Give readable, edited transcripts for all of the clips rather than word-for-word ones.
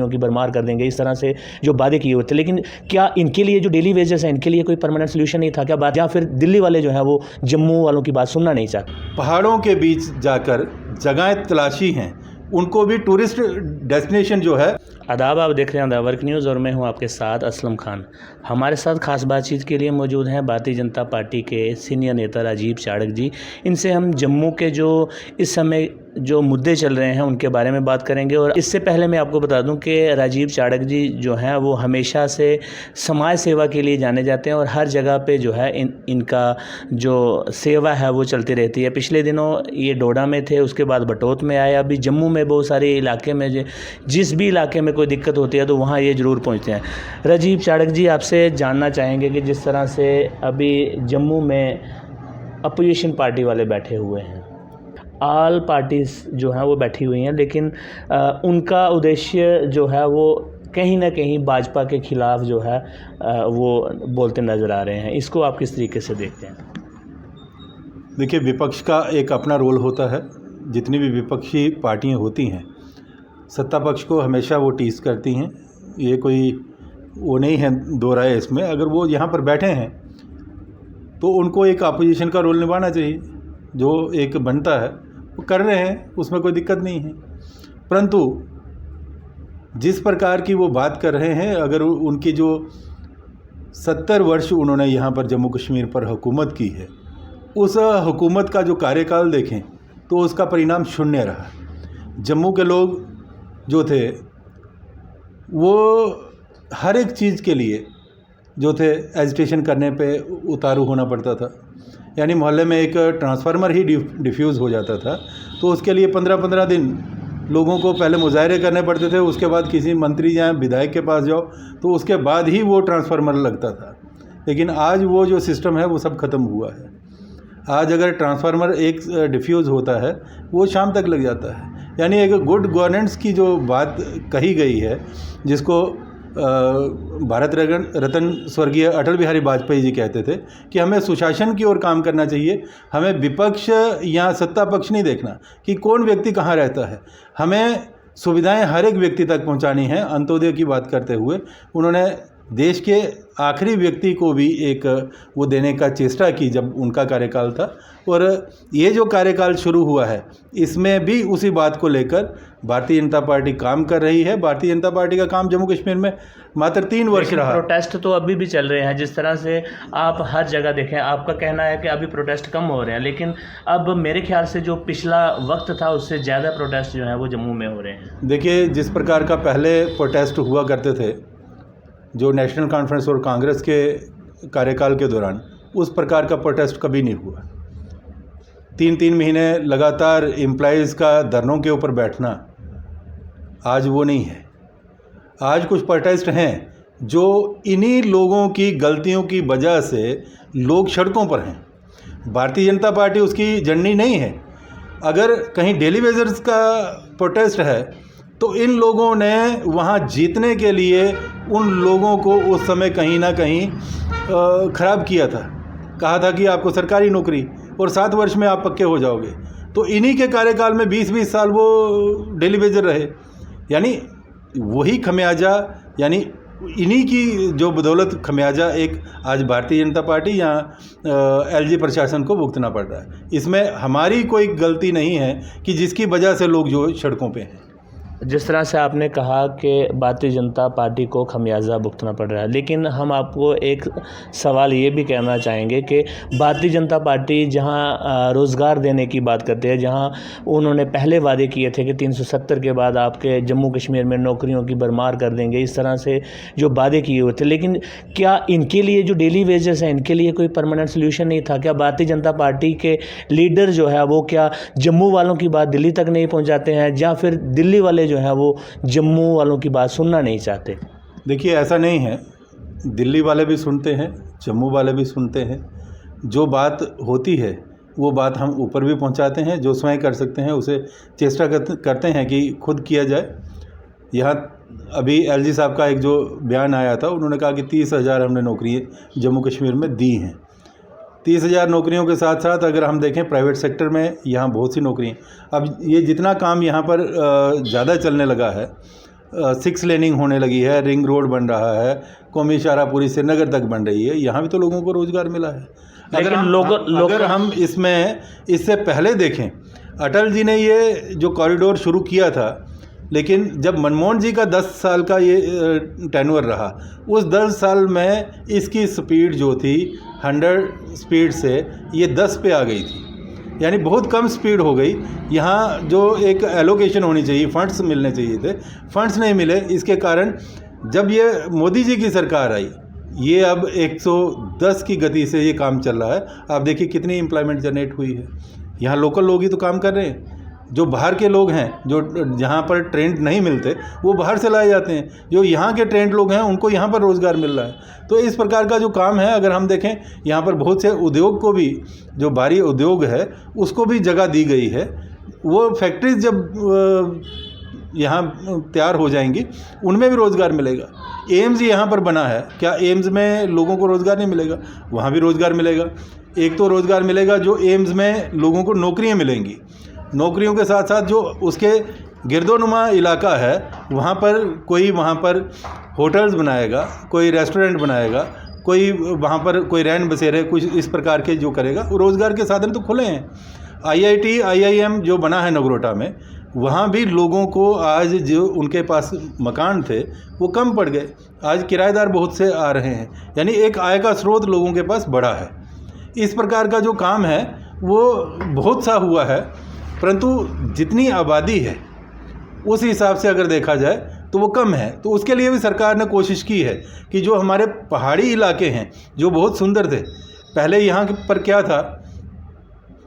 की भरमार कर देंगे, इस तरह से जो वादे किए हुए थे। लेकिन क्या इनके लिए जो डेली वेजेस हैं इनके लिए कोई परमानेंट सोल्यूशन नहीं था क्या बात, या फिर दिल्ली वाले जो है वो जम्मू वालों की बात सुनना नहीं चाहते? पहाड़ों के बीच जाकर जगहें तलाशी हैं, उनको भी टूरिस्ट डेस्टिनेशन जो है। आदाब, आप देख रहे हैं द वर्क न्यूज़ और मैं हूं आपके साथ असलम खान। हमारे साथ खास बातचीत के लिए मौजूद हैं भारतीय जनता पार्टी के सीनियर नेता राजीव चाड़क जी। इनसे हम जम्मू के जो इस समय जो मुद्दे चल रहे हैं उनके बारे में बात करेंगे। और इससे पहले मैं आपको बता दूं कि राजीव चाड़क जी जो हैं वो हमेशा से समाज सेवा के लिए जाने जाते हैं और हर जगह पे जो है इनका जो सेवा है वो चलती रहती है। पिछले दिनों ये डोडा में थे, उसके बाद बटोत में आए, अभी जम्मू में बहुत सारे इलाके में जिस भी इलाके में कोई दिक्कत होती है तो वहाँ ये ज़रूर पहुँचते हैं। राजीव चाड़क जी, आपसे जानना चाहेंगे कि जिस तरह से अभी जम्मू में अपोजिशन पार्टी वाले बैठे हुए हैं, ऑल पार्टीज़ जो हैं वो बैठी हुई हैं, लेकिन उनका उद्देश्य जो है वो कहीं ना कहीं भाजपा के ख़िलाफ़ जो है वो बोलते नज़र आ रहे हैं। इसको आप किस तरीके से देखते हैं? देखिए, विपक्ष का एक अपना रोल होता है। जितनी भी विपक्षी पार्टियां होती हैं, सत्ता पक्ष को हमेशा वो टीस करती हैं। ये कोई वो नहीं है दो राय इसमें। अगर वो यहाँ पर बैठे हैं तो उनको एक अपोजिशन का रोल निभाना चाहिए, जो एक बनता है वो कर रहे हैं, उसमें कोई दिक्कत नहीं है। परंतु जिस प्रकार की वो बात कर रहे हैं, अगर उनकी जो 70 वर्ष उन्होंने यहाँ पर जम्मू कश्मीर पर हुकूमत की है, उस हुकूमत का जो कार्यकाल देखें तो उसका परिणाम शून्य रहा। जम्मू के लोग जो थे वो हर एक चीज़ के लिए जो थे एजिटेशन करने पे उतारू होना पड़ता था। यानी मोहल्ले में एक ट्रांसफार्मर ही डिफ्यूज़ हो जाता था तो उसके लिए 15-15 दिन लोगों को पहले मुजाहरे करने पड़ते थे। उसके बाद किसी मंत्री या विधायक के पास जाओ तो उसके बाद ही वो ट्रांसफार्मर लगता था। लेकिन आज वो जो सिस्टम है वो सब ख़त्म हुआ है। आज अगर ट्रांसफार्मर एक डिफ्यूज़ होता है वो शाम तक लग जाता है। यानी एक गुड गवर्नेंस की जो बात कही गई है, जिसको भारत रत्न स्वर्गीय अटल बिहारी वाजपेयी जी कहते थे कि हमें सुशासन की ओर काम करना चाहिए। हमें विपक्ष या सत्ता पक्ष नहीं देखना कि कौन व्यक्ति कहाँ रहता है। हमें सुविधाएं हर एक व्यक्ति तक पहुंचानी है। अंत्योदय की बात करते हुए उन्होंने देश के आखिरी व्यक्ति को भी एक वो देने का चेष्टा की जब उनका कार्यकाल था। और ये जो कार्यकाल शुरू हुआ है इसमें भी उसी बात को लेकर भारतीय जनता पार्टी काम कर रही है। भारतीय जनता पार्टी का काम जम्मू कश्मीर में मात्र 3 वर्ष रहा। प्रोटेस्ट तो अभी भी चल रहे हैं, जिस तरह से आप हर जगह देखें। आपका कहना है कि अभी प्रोटेस्ट कम हो रहे हैं, लेकिन अब मेरे ख्याल से जो पिछला वक्त था उससे ज़्यादा प्रोटेस्ट जो है वो जम्मू में हो रहे हैं। देखिए, जिस प्रकार का पहले प्रोटेस्ट हुआ करते थे जो नेशनल कॉन्फ्रेंस और कांग्रेस के कार्यकाल के दौरान, उस प्रकार का प्रोटेस्ट कभी नहीं हुआ। 3-3 महीने लगातार एम्प्लॉइज़ का धरनों के ऊपर बैठना आज वो नहीं है। आज कुछ प्रोटेस्ट हैं जो इन्हीं लोगों की गलतियों की वजह से लोग सड़कों पर हैं। भारतीय जनता पार्टी उसकी जननी नहीं है। अगर कहीं डेली वेजर्स का प्रोटेस्ट है तो इन लोगों ने वहाँ जीतने के लिए उन लोगों को उस समय कहीं ना कहीं ख़राब किया था। कहा था कि आपको सरकारी नौकरी और 7 वर्ष में आप पक्के हो जाओगे। तो इन्हीं के कार्यकाल में 20-20 साल वो डेली वेजर रहे। यानी वही खमियाजा, यानी इन्हीं की जो बदौलत खमियाजा एक आज भारतीय जनता पार्टी या एलजी प्रशासन को भुगतना पड़ रहा है। इसमें हमारी कोई गलती नहीं है कि जिसकी वजह से लोग जो सड़कों पे हैं। जिस तरह से आपने कहा कि भारतीय जनता पार्टी को खमियाजा भुगतना पड़ रहा है, लेकिन हम आपको एक सवाल ये भी कहना चाहेंगे कि भारतीय जनता पार्टी जहां रोज़गार देने की बात करते हैं, जहां उन्होंने पहले वादे किए थे कि 370 के बाद आपके जम्मू कश्मीर में नौकरियों की भरमार कर देंगे, इस तरह से जो वादे किए हुए थे, लेकिन क्या इनके लिए जो डेली वेजेस हैं इनके लिए कोई परमानेंट सोल्यूशन नहीं था क्या? भारतीय जनता पार्टी के लीडर जो है वो क्या जम्मू वालों की बात दिल्ली तक नहीं पहुँचाते हैं, या फिर दिल्ली वाले जो है वो जम्मू वालों की बात सुनना नहीं चाहते? देखिए, ऐसा नहीं है। दिल्ली वाले भी सुनते हैं, जम्मू वाले भी सुनते हैं। जो बात होती है वो बात हम ऊपर भी पहुंचाते हैं। जो स्वयं कर सकते हैं उसे चेष्टा करते हैं कि खुद किया जाए। यहाँ अभी एलजी साहब का एक जो बयान आया था, उन्होंने कहा कि 30,000 हमने नौकरियाँ जम्मू कश्मीर में दी हैं। 30,000 नौकरियों के साथ साथ अगर हम देखें प्राइवेट सेक्टर में यहाँ बहुत सी नौकरियाँ। अब ये जितना काम यहाँ पर ज़्यादा चलने लगा है, 6 लेनिंग होने लगी है, रिंग रोड बन रहा है, कौमी शाहरापुरी श्रीनगर तक बन रही है, यहाँ भी तो लोगों को रोज़गार मिला है। अगर हम इसमें इससे पहले देखें, अटल जी ने ये जो कॉरिडोर शुरू किया था, लेकिन जब मनमोहन जी का 10 साल का ये टेन्योर रहा, उस 10 साल में इसकी स्पीड जो थी 100 स्पीड से ये 10 पे आ गई थी, यानी बहुत कम स्पीड हो गई। यहाँ जो एक एलोकेशन होनी चाहिए, फंड्स मिलने चाहिए थे, फंड्स नहीं मिले। इसके कारण जब ये मोदी जी की सरकार आई, ये अब 110 की गति से ये काम चल रहा है। आप देखिए कितनी एम्प्लॉयमेंट जनरेट हुई है। यहाँ लोकल लोग ही तो काम कर रहे हैं, जो बाहर के लोग हैं, जो जहाँ पर ट्रेंड नहीं मिलते वो बाहर से लाए जाते हैं, जो यहाँ के ट्रेंड लोग हैं उनको यहाँ पर रोज़गार मिल रहा है। तो इस प्रकार का जो काम है, अगर हम देखें यहाँ पर बहुत से उद्योग को भी, जो भारी उद्योग है उसको भी जगह दी गई है। वो फैक्ट्रीज जब यहाँ तैयार हो जाएंगी उनमें भी रोज़गार मिलेगा। एम्स यहाँ पर बना है, क्या एम्स में लोगों को रोज़गार नहीं मिलेगा? वहाँ भी रोज़गार मिलेगा। एक तो रोज़गार मिलेगा जो एम्स में लोगों को नौकरियाँ मिलेंगी, नौकरियों के साथ साथ जो उसके गिरदोनुमा इलाका है वहाँ पर होटल्स बनाएगा, कोई रेस्टोरेंट बनाएगा, कोई वहाँ पर कोई रैन बसेरे, कुछ इस प्रकार के जो करेगा। रोज़गार के साधन तो खुले हैं। IIT IIM जो बना है नगरोटा में, वहाँ भी लोगों को आज जो उनके पास मकान थे वो कम पड़ गए, आज किराएदार बहुत से आ रहे हैं, यानी एक आय का स्रोत लोगों के पास बढ़ा है। इस प्रकार का जो काम है वो बहुत सा हुआ है, परंतु जितनी आबादी है उस हिसाब से अगर देखा जाए तो वो कम है। तो उसके लिए भी सरकार ने कोशिश की है कि जो हमारे पहाड़ी इलाके हैं जो बहुत सुंदर थे, पहले यहाँ पर क्या था,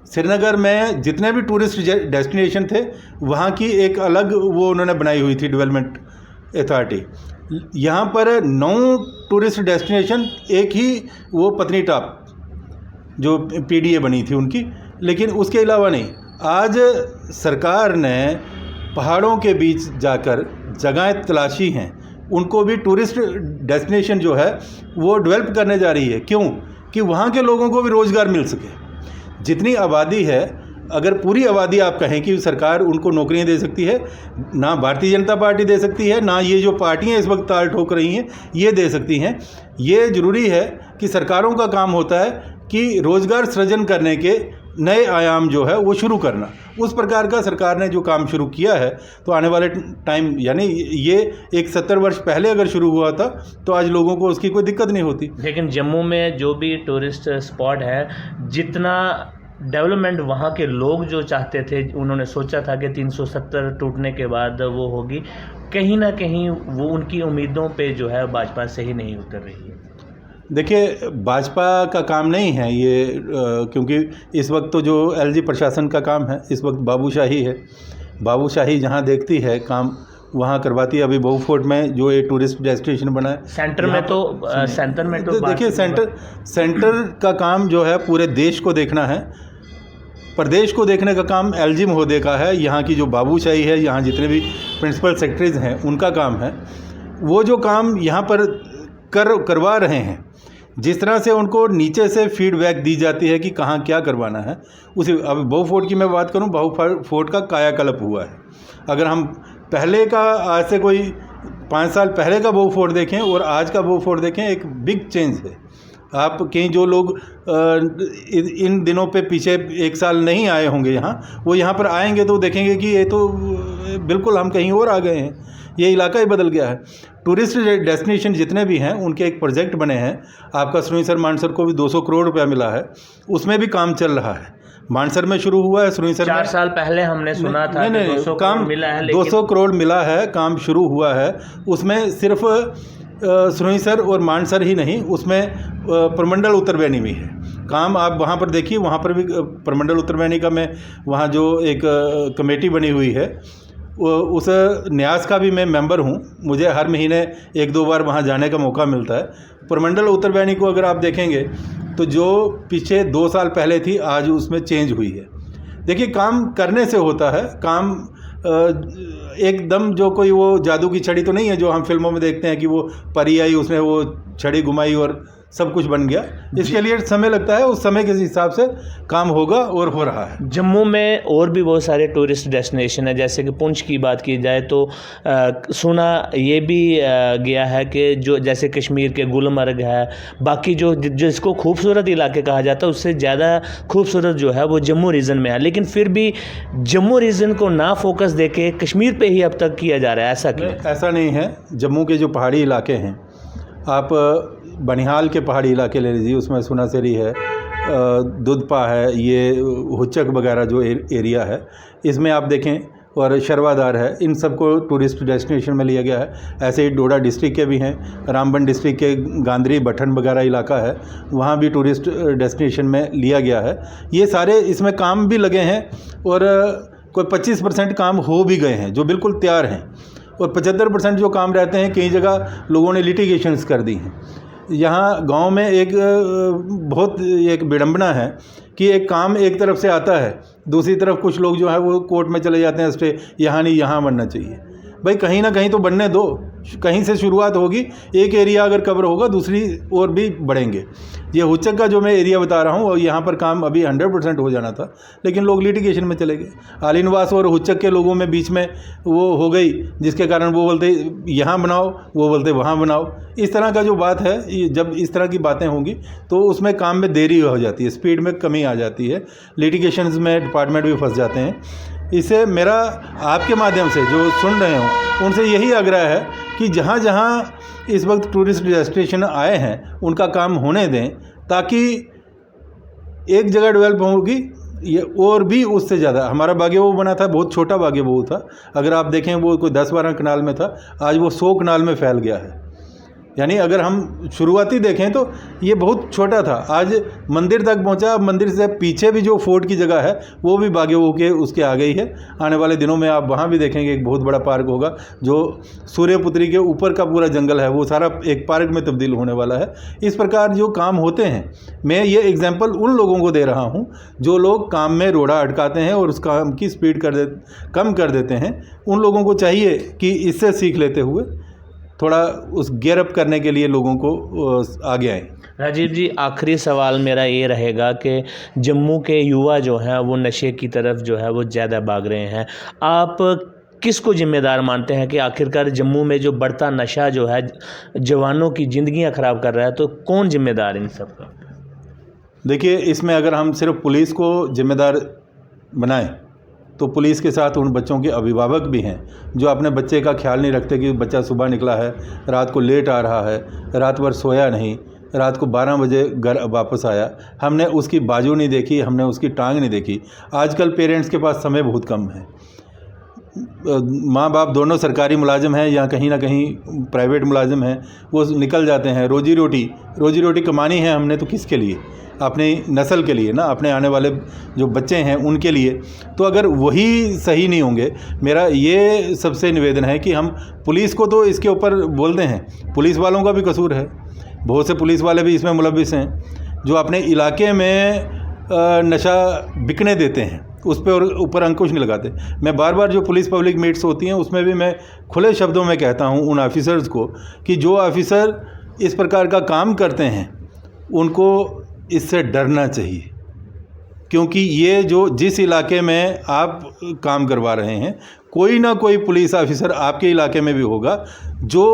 श्रीनगर में जितने भी टूरिस्ट डेस्टिनेशन थे वहाँ की एक अलग वो उन्होंने बनाई हुई थी डेवलपमेंट अथॉरिटी। यहाँ पर 9 टूरिस्ट डेस्टिनेशन, एक ही वो पत्नी टॉप जो PDA बनी थी उनकी, लेकिन उसके अलावा नहीं। आज सरकार ने पहाड़ों के बीच जाकर जगहें तलाशी हैं, उनको भी टूरिस्ट डेस्टिनेशन जो है वो डेवलप करने जा रही है। क्यों? कि वहाँ के लोगों को भी रोज़गार मिल सके। जितनी आबादी है, अगर पूरी आबादी आप कहें कि सरकार उनको नौकरियां दे सकती है, ना भारतीय जनता पार्टी दे सकती है, ना ये जो पार्टियां इस वक्त ताल ठोक रही हैं ये दे सकती हैं। ये ज़रूरी है कि सरकारों का काम होता है कि रोज़गार सृजन करने के नए आयाम जो है वो शुरू करना। उस प्रकार का सरकार ने जो काम शुरू किया है, तो आने वाले टाइम, यानी ये एक 70 वर्ष पहले अगर शुरू हुआ था तो आज लोगों को उसकी कोई दिक्कत नहीं होती। लेकिन जम्मू में जो भी टूरिस्ट स्पॉट है, जितना डेवलपमेंट वहाँ के लोग जो चाहते थे, उन्होंने सोचा था कि 370 टूटने के बाद वो होगी, कहीं ना कहीं वो उनकी उम्मीदों पे जो है भाजपा सही नहीं उतर रही है। देखिए, भाजपा का काम नहीं है ये, क्योंकि इस वक्त तो जो LG प्रशासन का काम है, इस वक्त बाबूशाही है। बाबूशाही जहाँ देखती है काम वहाँ करवाती है। अभी बहु फोर्ट में जो एक टूरिस्ट डेस्टिनेशन बना है, सेंटर में तो देखिए सेंटर का काम जो है पूरे देश को देखना है, प्रदेश को देखने का काम LG महोदय का है। यहाँ की जो बाबूशाही है, यहाँ जितने भी प्रिंसिपल सेक्रेटरीज हैं उनका काम है। वो जो काम यहाँ पर करवा रहे हैं, जिस तरह से उनको नीचे से फीडबैक दी जाती है कि कहाँ क्या करवाना है, उसी। अब बहु फोर्ट की मैं बात करूँ, बहु फोर्ट का कायाकल्प हुआ है। अगर हम पहले का, आज से कोई 5 साल पहले का बहु फोर्ट देखें और आज का बहु फोर्ट देखें, एक बिग चेंज है। आप कहीं जो लोग इन दिनों पे पीछे 1 साल नहीं आए होंगे यहाँ, वो यहाँ पर आएंगे तो देखेंगे कि ये तो बिल्कुल हम कहीं और आ गए हैं, ये इलाका ही बदल गया है। टूरिस्ट डेस्टिनेशन जितने भी हैं उनके एक प्रोजेक्ट बने हैं। आपका सुरईसर मानसर को भी 200 करोड़ रुपया मिला है, उसमें भी काम चल रहा है। मानसर में शुरू हुआ है, सुरईसर 4 साल पहले हमने सुना था कि 200 करोड़ मिला है, लेकिन 200 करोड़ मिला है, काम शुरू हुआ है। उसमें सिर्फ सुरईसर और मानसर ही नहीं, उसमें प्रमंडल उत्तरबैनी भी है काम। आप वहाँ पर देखिए, वहाँ पर भी प्रमंडल उत्तरबैनी का मैं वहाँ जो एक कमेटी बनी हुई है, उस न्यास का भी मैं मेंबर हूँ। मुझे हर महीने 1-2 बार वहाँ जाने का मौका मिलता है। प्रमंडल उत्तरबैनी को अगर आप देखेंगे तो जो पीछे 2 साल पहले थी, आज उसमें चेंज हुई है। देखिए, काम करने से होता है। काम एकदम जो कोई वो जादू की छड़ी तो नहीं है जो हम फिल्मों में देखते हैं कि वो परी आई, उसने वो छड़ी घुमाई और सब कुछ बन गया। इसके लिए समय लगता है, उस समय के हिसाब से काम होगा और हो रहा है। जम्मू में और भी बहुत सारे टूरिस्ट डेस्टिनेशन है, जैसे कि पुंछ की बात की जाए तो सुना ये भी गया है कि जो जैसे कश्मीर के गुलमर्ग है, बाकी जो जिसको खूबसूरत इलाके कहा जाता है उससे ज़्यादा खूबसूरत जो है वो जम्मू रीजन में है, लेकिन फिर भी जम्मू रीजन को ना फोकस देके कश्मीर पे ही अब तक किया जा रहा है, ऐसा क्यों? ऐसा नहीं है। जम्मू के जो पहाड़ी इलाके हैं, आप बनिहाल के पहाड़ी इलाके ले लीजिए, उसमें सुनासेरी है, दुधपा है, ये हुच्चक वगैरह जो एरिया है, इसमें आप देखें, और शर्वादार है, इन सबको टूरिस्ट डेस्टिनेशन में लिया गया है। ऐसे ही डोडा डिस्ट्रिक्ट के भी हैं, रामबन डिस्ट्रिक्ट के गांधरी बठन वगैरह इलाका है, वहाँ भी टूरिस्ट डेस्टिनेशन में लिया गया है। ये सारे इसमें काम भी लगे हैं और कोई 25% काम हो भी गए हैं जो बिल्कुल तैयार हैं, और 75% जो काम रहते हैं कई जगह लोगों ने लिटिगेशंस कर दी हैं। यहाँ गांव में एक बहुत एक विडंबना है कि एक काम एक तरफ से आता है, दूसरी तरफ कुछ लोग जो है वो कोर्ट में चले जाते हैं, स्टे यहाँ नहीं यहाँ बनना चाहिए। भाई कहीं ना कहीं तो बनने दो, कहीं से शुरुआत होगी, एक एरिया अगर कवर होगा दूसरी और भी बढ़ेंगे। ये हुच्चक का जो मैं एरिया बता रहा हूँ और यहाँ पर काम अभी 100% हो जाना था, लेकिन लोग लिटिगेशन में चले गए। आलिनवास और हुच्चक के लोगों में बीच में वो हो गई, जिसके कारण वो बोलते यहाँ बनाओ, वो बोलते वहाँ बनाओ। इस तरह का जो बात है, जब इस तरह की बातें होंगी तो उसमें काम में देरी हो जाती है, स्पीड में कमी आ जाती है, लिटिगेशंस में डिपार्टमेंट भी फंस जाते हैं। इससे मेरा आपके माध्यम से जो सुन रहे हो उनसे यही आग्रह है कि जहाँ जहाँ इस वक्त टूरिस्ट डेस्टिनेशन आए हैं उनका काम होने दें, ताकि एक जगह डेवलप होगी ये और भी उससे ज़्यादा। हमारा बागेबहू बना था, बहुत छोटा बागेबहू था, अगर आप देखें वो कोई 10-12 कनाल में था, आज वो 100 कनाल में फैल गया है। यानी अगर हम शुरुआती देखें तो ये बहुत छोटा था, आज मंदिर तक पहुंचा। मंदिर से पीछे भी जो फोर्ट की जगह है वो भी बागेबहू के उसके आ गई है। आने वाले दिनों में आप वहाँ भी देखेंगे एक बहुत बड़ा पार्क होगा, जो सूर्यपुत्री के ऊपर का पूरा जंगल है वो सारा एक पार्क में तब्दील होने वाला है। इस प्रकार जो काम होते हैं, मैं ये एग्जाम्पल उन लोगों को दे रहा हूँ जो लोग काम में रोड़ा अटकाते हैं और उस काम की स्पीड कम कर देते हैं। उन लोगों को चाहिए कि इससे सीख लेते हुए थोड़ा उस गियर अप करने के लिए लोगों को आगे आए। राजीव जी, आखिरी सवाल मेरा ये रहेगा कि जम्मू के युवा जो हैं वो नशे की तरफ जो है वो ज़्यादा भाग रहे हैं, आप किसको जिम्मेदार मानते हैं कि आखिरकार जम्मू में जो बढ़ता नशा जो है जवानों की ज़िंदगियां ख़राब कर रहा है, तो कौन जिम्मेदार इन सब का? देखिए, इसमें अगर हम सिर्फ पुलिस को जिम्मेदार बनाएं तो पुलिस के साथ उन बच्चों के अभिभावक भी हैं जो अपने बच्चे का ख्याल नहीं रखते कि बच्चा सुबह निकला है, रात को लेट आ रहा है, रात भर सोया नहीं, रात को 12 बजे घर वापस आया, हमने उसकी बाजू नहीं देखी, हमने उसकी टांग नहीं देखी। आजकल पेरेंट्स के पास समय बहुत कम है, माँ बाप दोनों सरकारी मुलाजिम हैं या कहीं ना कहीं प्राइवेट मुलाजिम हैं, वो निकल जाते हैं। रोजी रोटी कमानी है हमने तो किसके लिए? अपनी नस्ल के लिए ना, अपने आने वाले जो बच्चे हैं उनके लिए। तो अगर वही सही नहीं होंगे, मेरा ये सबसे निवेदन है कि हम पुलिस को तो इसके ऊपर बोलते हैं, पुलिस वालों का भी कसूर है, बहुत से पुलिस वाले भी इसमें मुलविस हैं जो अपने इलाके में नशा बिकने देते हैं, उस पर ऊपर अंकुश नहीं लगाते। मैं बार बार जो पुलिस पब्लिक मीट्स होती हैं उसमें भी मैं खुले शब्दों में कहता हूं उन ऑफिसर्स को कि जो ऑफिसर इस प्रकार का काम करते हैं उनको इससे डरना चाहिए, क्योंकि ये जो जिस इलाके में आप काम करवा रहे हैं, कोई ना कोई पुलिस ऑफिसर आपके इलाके में भी होगा जो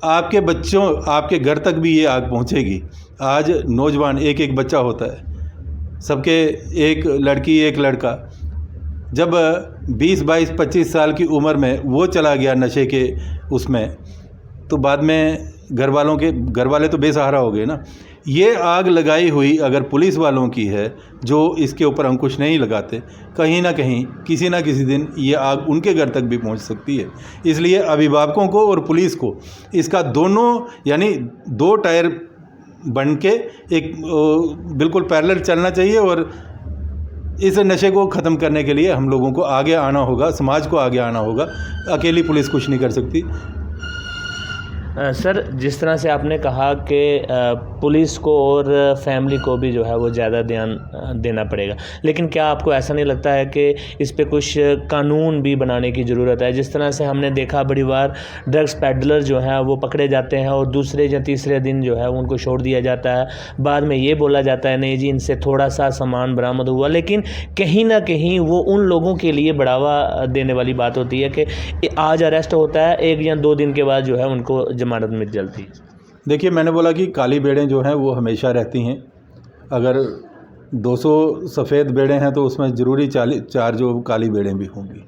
आपके बच्चों, आपके घर तक भी ये आग पहुंचेगी। आज नौजवान एक एक बच्चा होता है, सबके एक लड़की एक लड़का, जब 20, 22, 25 साल की उम्र में वो चला गया नशे के उसमें, तो बाद में घर वाले तो बेसहारा हो गए ना। ये आग लगाई हुई अगर पुलिस वालों की है जो इसके ऊपर अंकुश नहीं लगाते, कहीं ना कहीं किसी ना किसी दिन ये आग उनके घर तक भी पहुंच सकती है। इसलिए अभिभावकों को और पुलिस को इसका दोनों यानी 2 टायर बन के एक बिल्कुल पैरेलल चलना चाहिए और इस नशे को ख़त्म करने के लिए हम लोगों को आगे आना होगा, समाज को आगे आना होगा। अकेली पुलिस कुछ नहीं कर सकती। सर, जिस तरह से आपने कहा कि पुलिस को और फैमिली को भी जो है वो ज़्यादा ध्यान देना पड़ेगा, लेकिन क्या आपको ऐसा नहीं लगता है कि इस पे कुछ कानून भी बनाने की ज़रूरत है? जिस तरह से हमने देखा बड़ी बार ड्रग्स पेडलर जो हैं वो पकड़े जाते हैं और दूसरे या तीसरे दिन जो है उनको छोड़ दिया जाता है। बाद में ये बोला जाता है नहीं जी इनसे थोड़ा सा सामान बरामद हुआ, लेकिन कहीं ना कहीं वो उन लोगों के लिए बढ़ावा देने वाली बात होती है कि आज अरेस्ट होता है, 1 या 2 दिन के बाद जो है उनको जमानत मिल जाती है। देखिए, मैंने बोला कि काली बेड़ें जो हैं वो हमेशा रहती हैं। अगर 200 सफ़ेद बेड़ें हैं तो उसमें ज़रूरी 4 जो काली बेड़ें भी होंगी।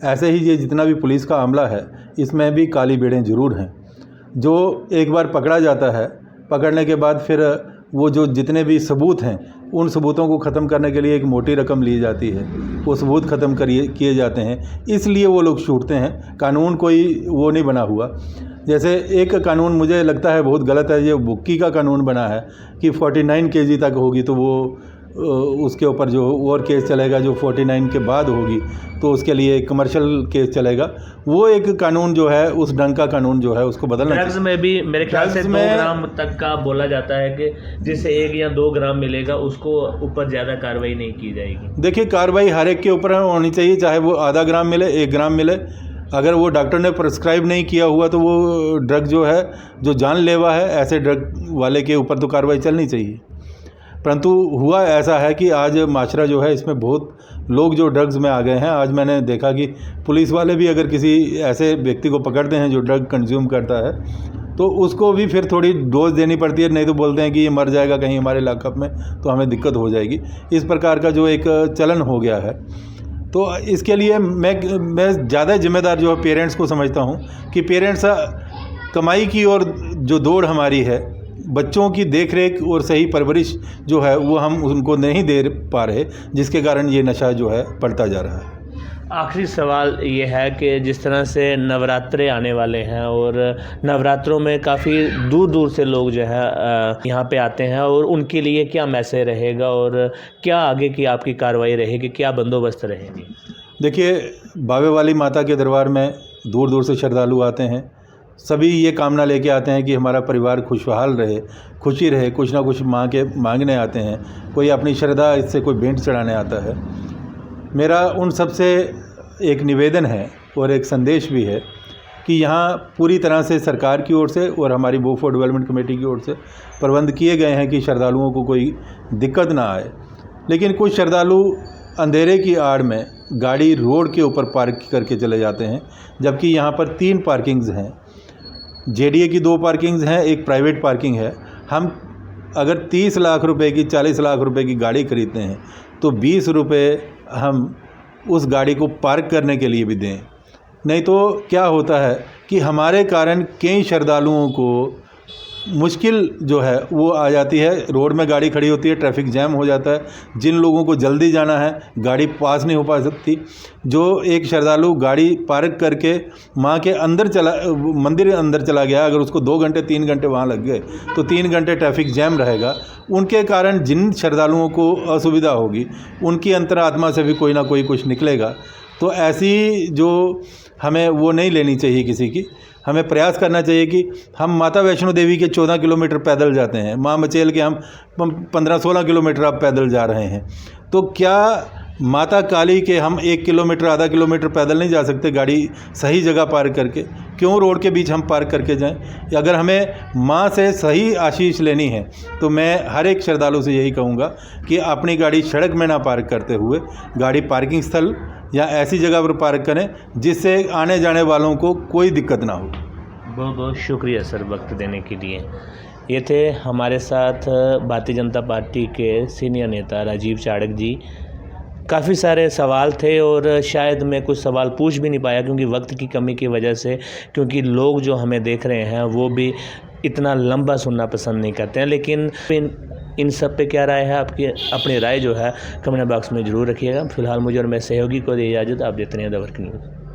ऐसे ही ये जितना भी पुलिस का अमला है इसमें भी काली बेड़ें ज़रूर हैं। जो एक बार पकड़ा जाता है, पकड़ने के बाद फिर वो जो जितने भी सबूत हैं उन सबूतों को ख़त्म करने के लिए एक मोटी रकम ली जाती है, वो सबूत ख़त्म किए जाते हैं, इसलिए वो लोग छूटते हैं। कानून कोई वो नहीं बना हुआ। जैसे एक कानून मुझे लगता है बहुत गलत है, ये बुक्की का कानून बना है कि 49 केजी तक होगी तो वो उसके ऊपर जो और केस चलेगा, जो 49 के बाद होगी तो उसके लिए कमर्शियल केस चलेगा। वो एक कानून जो है उस ढंग का कानून जो है उसको बदलना चाहिए। ड्रग्स में भी मेरे ख्याल से 2 ग्राम तक का बोला जाता है कि जिससे 1 या 2 ग्राम मिलेगा उसको ऊपर ज़्यादा कार्रवाई नहीं की जाएगी। देखिए, कार्रवाई हर एक के ऊपर होनी चाहिए, चाहे वो आधा ग्राम मिले 1 ग्राम मिले। अगर वो डॉक्टर ने प्रिस्क्राइब नहीं किया हुआ तो वो ड्रग जो है जो जानलेवा है, ऐसे ड्रग वाले के ऊपर तो कार्रवाई चलनी चाहिए। परंतु हुआ ऐसा है कि आज माशरा जो है इसमें बहुत लोग जो ड्रग्स में आ गए हैं। आज मैंने देखा कि पुलिस वाले भी अगर किसी ऐसे व्यक्ति को पकड़ते हैं जो ड्रग कंज्यूम करता है तो उसको भी फिर थोड़ी डोज देनी पड़ती है, नहीं तो बोलते हैं कि ये मर जाएगा कहीं हमारे लॉकअप में तो हमें दिक्कत हो जाएगी। इस प्रकार का जो एक चलन हो गया है, तो इसके लिए मैं ज़्यादा जिम्मेदार जो है पेरेंट्स को समझता हूँ कि पेरेंट्स कमाई की और जो दौड़ हमारी है, बच्चों की देखरेख और सही परवरिश जो है वो हम उनको नहीं दे पा रहे, जिसके कारण ये नशा जो है बढ़ता जा रहा है। आखिरी सवाल ये है कि जिस तरह से नवरात्रे आने वाले हैं और नवरात्रों में काफ़ी दूर दूर से लोग जो है यहाँ पे आते हैं, और उनके लिए क्या मैसेज रहेगा और क्या आगे की आपकी कार्रवाई रहेगी, क्या बंदोबस्त रहेगी? देखिए, बावे वाली माता के दरबार में दूर दूर से श्रद्धालु आते हैं। सभी ये कामना लेके आते हैं कि हमारा परिवार खुशहाल रहे, खुशी रहे। कुछ ना कुछ मांगने आते हैं, कोई अपनी श्रद्धा इससे कोई भेंट चढ़ाने आता है। मेरा उन सबसे एक निवेदन है और एक संदेश भी है कि यहाँ पूरी तरह से सरकार की ओर से और हमारी बोफोर्ड डेवलपमेंट कमेटी की ओर से प्रबंध किए गए हैं कि श्रद्धालुओं को कोई दिक्कत ना आए। लेकिन कुछ श्रद्धालु अंधेरे की आड़ में गाड़ी रोड के ऊपर पार्क करके चले जाते हैं, जबकि यहाँ पर 3 पार्किंग्स हैं। जेडीए की 2 पार्किंग्स हैं, एक प्राइवेट पार्किंग है। हम अगर 30 लाख रुपए की 40 लाख रुपए की गाड़ी खरीदते हैं तो 20 रुपये हम उस गाड़ी को पार्क करने के लिए भी दें। नहीं तो क्या होता है कि हमारे कारण कई श्रद्धालुओं को मुश्किल जो है वो आ जाती है। रोड में गाड़ी खड़ी होती है, ट्रैफिक जैम हो जाता है। जिन लोगों को जल्दी जाना है गाड़ी पास नहीं हो पा सकती। जो एक श्रद्धालु गाड़ी पार्क करके माँ के मंदिर अंदर चला गया, अगर उसको 2 घंटे 3 घंटे वहाँ लग गए तो 3 घंटे ट्रैफिक जैम रहेगा। उनके कारण जिन श्रद्धालुओं को असुविधा होगी उनकी अंतरात्मा से भी कोई ना कोई कुछ निकलेगा। तो ऐसी जो हमें वो नहीं लेनी चाहिए किसी की। हमें प्रयास करना चाहिए कि हम माता वैष्णो देवी के 14 किलोमीटर पैदल जाते हैं, माँ मचेल के हम 15-16 किलोमीटर अब पैदल जा रहे हैं। तो क्या माता काली के हम 1 किलोमीटर आधा किलोमीटर पैदल नहीं जा सकते गाड़ी सही जगह पार्क करके? क्यों रोड के बीच हम पार्क करके जाएं? अगर हमें माँ से सही आशीष लेनी है तो मैं हर एक श्रद्धालु से यही कहूँगा कि अपनी गाड़ी सड़क में ना पार्क करते हुए गाड़ी पार्किंग स्थल या ऐसी जगह पर पार्क करें जिससे आने जाने वालों को कोई दिक्कत ना हो। बहुत बहुत शुक्रिया सर वक्त देने के लिए। ये थे हमारे साथ भारतीय जनता पार्टी के सीनियर नेता राजीव चाड़क जी। काफ़ी सारे सवाल थे और शायद मैं कुछ सवाल पूछ भी नहीं पाया क्योंकि वक्त की कमी की वजह से, क्योंकि लोग जो हमें देख रहे हैं वो भी इतना लंबा सुनना पसंद नहीं करते हैं। लेकिन इन सब पे क्या राय है आपकी? अपनी राय जो है कमेंट बॉक्स में ज़रूर रखिएगा। फिलहाल मुझे और मेरे सहयोगी को दी इजाज़त। आप देते रहिए द वर्क न्यूज़।